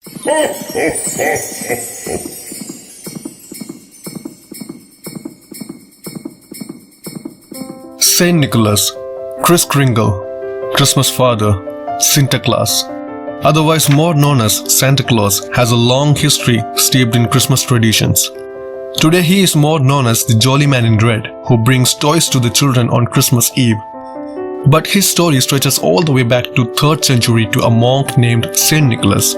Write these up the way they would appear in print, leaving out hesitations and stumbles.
St. Nicholas, Kris Kringle, Christmas Father, Santa Claus, otherwise more known as Santa Claus, has a long history steeped in Christmas traditions. Today he is more known as the Jolly Man in Red, who brings toys to the children on Christmas Eve. But his story stretches all the way back to 3rd century to a monk named St. Nicholas.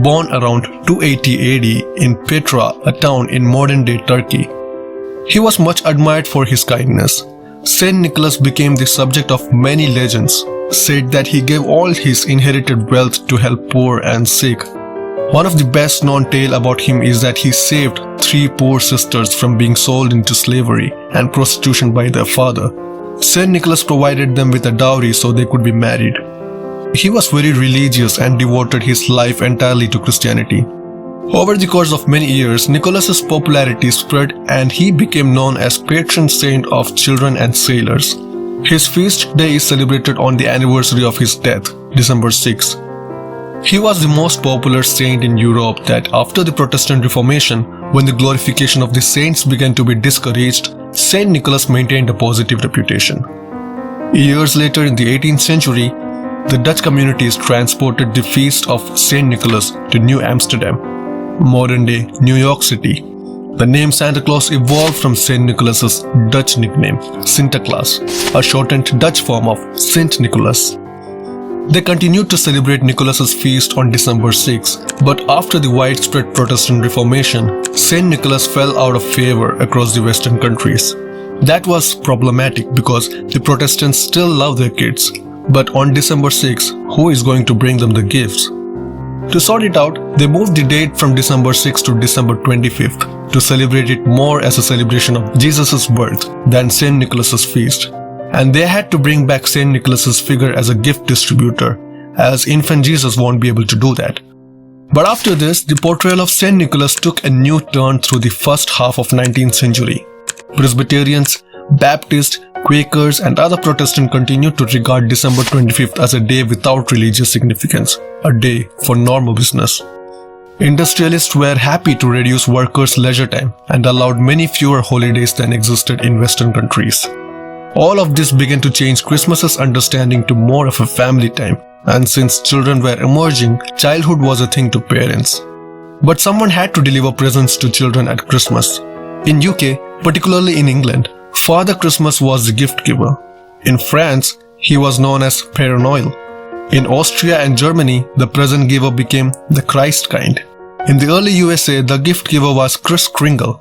Born around 280 AD in Petra, a town in modern-day Turkey. He was much admired for his kindness. St. Nicholas became the subject of many legends, said that he gave all his inherited wealth to help poor and sick. One of the best known tale about him is that he saved 3 poor sisters from being sold into slavery and prostitution by their father. St. Nicholas provided them with a dowry so they could be married. He was very religious and devoted his life entirely to Christianity. Over the course of many years, Nicholas's popularity spread and he became known as patron saint of children and sailors. His feast day is celebrated on the anniversary of his death, December 6. He was the most popular saint in Europe that after the Protestant Reformation, when the glorification of the saints began to be discouraged, St. Nicholas maintained a positive reputation. Years later in the 18th century, the Dutch communities transported the feast of St. Nicholas to New Amsterdam, modern-day New York City. The name Santa Claus evolved from St. Nicholas's Dutch nickname, Sinterklaas, a shortened Dutch form of St. Nicholas. They continued to celebrate Nicholas's feast on December 6, but after the widespread Protestant Reformation, St. Nicholas fell out of favor across the Western countries. That was problematic because the Protestants still love their kids, but on December 6, who is going to bring them the gifts? To sort it out, they moved the date from December 6 to December 25th to celebrate it more as a celebration of Jesus' birth than St. Nicholas's feast. And they had to bring back St. Nicholas's figure as a gift distributor, as infant Jesus won't be able to do that. But after this, the portrayal of St. Nicholas took a new turn through the first half of 19th century. Presbyterians, Baptists, Quakers and other Protestants continued to regard December 25th as a day without religious significance, a day for normal business. Industrialists were happy to reduce workers' leisure time and allowed many fewer holidays than existed in Western countries. All of this began to change Christmas's understanding to more of a family time, and since children were emerging, childhood was a thing to parents. But someone had to deliver presents to children at Christmas. In UK, particularly in England, Father Christmas was the gift giver. In France, he was known as Père Noël. In Austria and Germany, the present giver became the Christ kind. In the early USA, the gift giver was Kris Kringle,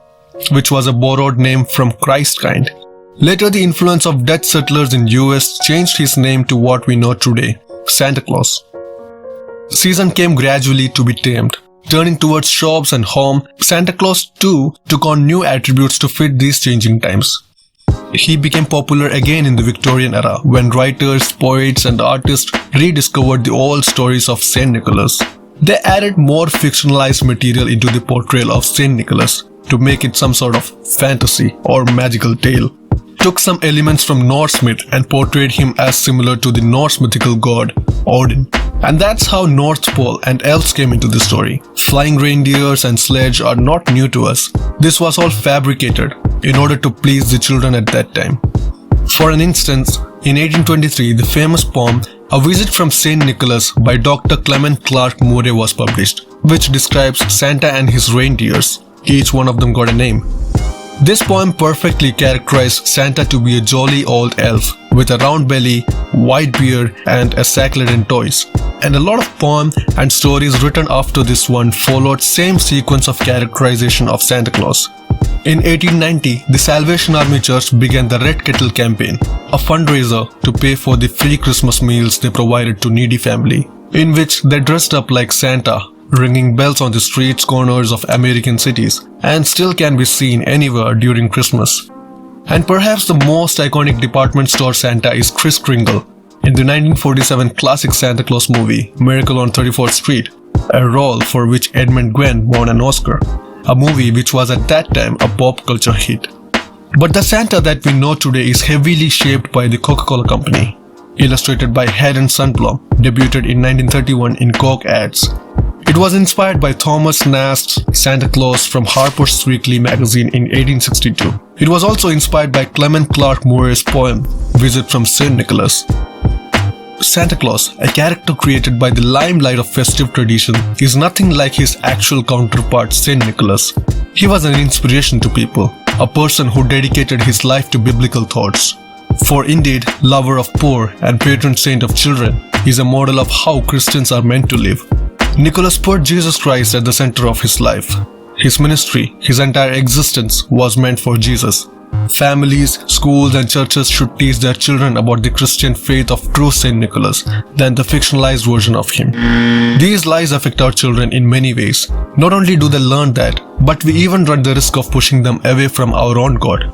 which was a borrowed name from Christ kind. Later, the influence of Dutch settlers in US changed his name to what we know today, Santa Claus. Season came gradually to be tamed. Turning towards shops and home, Santa Claus too took on new attributes to fit these changing times. He became popular again in the Victorian era when writers, poets and artists rediscovered the old stories of St. Nicholas. They added more fictionalized material into the portrayal of St. Nicholas to make it some sort of fantasy or magical tale. Took some elements from Norse myth and portrayed him as similar to the Norse mythical god Odin. And that's how North Pole and elves came into the story. Flying reindeers and sledge are not new to us. This was all fabricated in order to please the children at that time. For an instance, in 1823, the famous poem A Visit from St. Nicholas by Dr. Clement Clark Moray was published, which describes Santa and his reindeers. Each one of them got a name. This poem perfectly characterized Santa to be a jolly old elf with a round belly, white beard and a sack-laden toys. And a lot of poems and stories written after this one followed same sequence of characterization of Santa Claus. In 1890, the Salvation Army Church began the Red Kettle campaign, a fundraiser to pay for the free Christmas meals they provided to needy family, in which they dressed up like Santa, ringing bells on the streets corners of American cities, and still can be seen anywhere during Christmas. And perhaps the most iconic department store Santa is Kris Kringle in the 1947 classic Santa Claus movie, Miracle on 34th Street, a role for which Edmund Gwenn won an Oscar, a movie which was at that time a pop culture hit. But the Santa that we know today is heavily shaped by the Coca-Cola Company, illustrated by Head and Sunblom, debuted in 1931 in Coke ads. It was inspired by Thomas Nast's Santa Claus from Harper's Weekly magazine in 1862. It was also inspired by Clement Clarke Moore's poem, Visit from St. Nicholas. Santa Claus, a character created by the limelight of festive tradition, is nothing like his actual counterpart St. Nicholas. He was an inspiration to people, a person who dedicated his life to biblical thoughts. For indeed, lover of poor and patron saint of children, he is a model of how Christians are meant to live. Nicholas put Jesus Christ at the center of his life. His ministry, his entire existence was meant for Jesus. Families, schools and churches should teach their children about the Christian faith of true St. Nicholas than the fictionalized version of him. These lies affect our children in many ways. Not only do they learn that, but we even run the risk of pushing them away from our own God.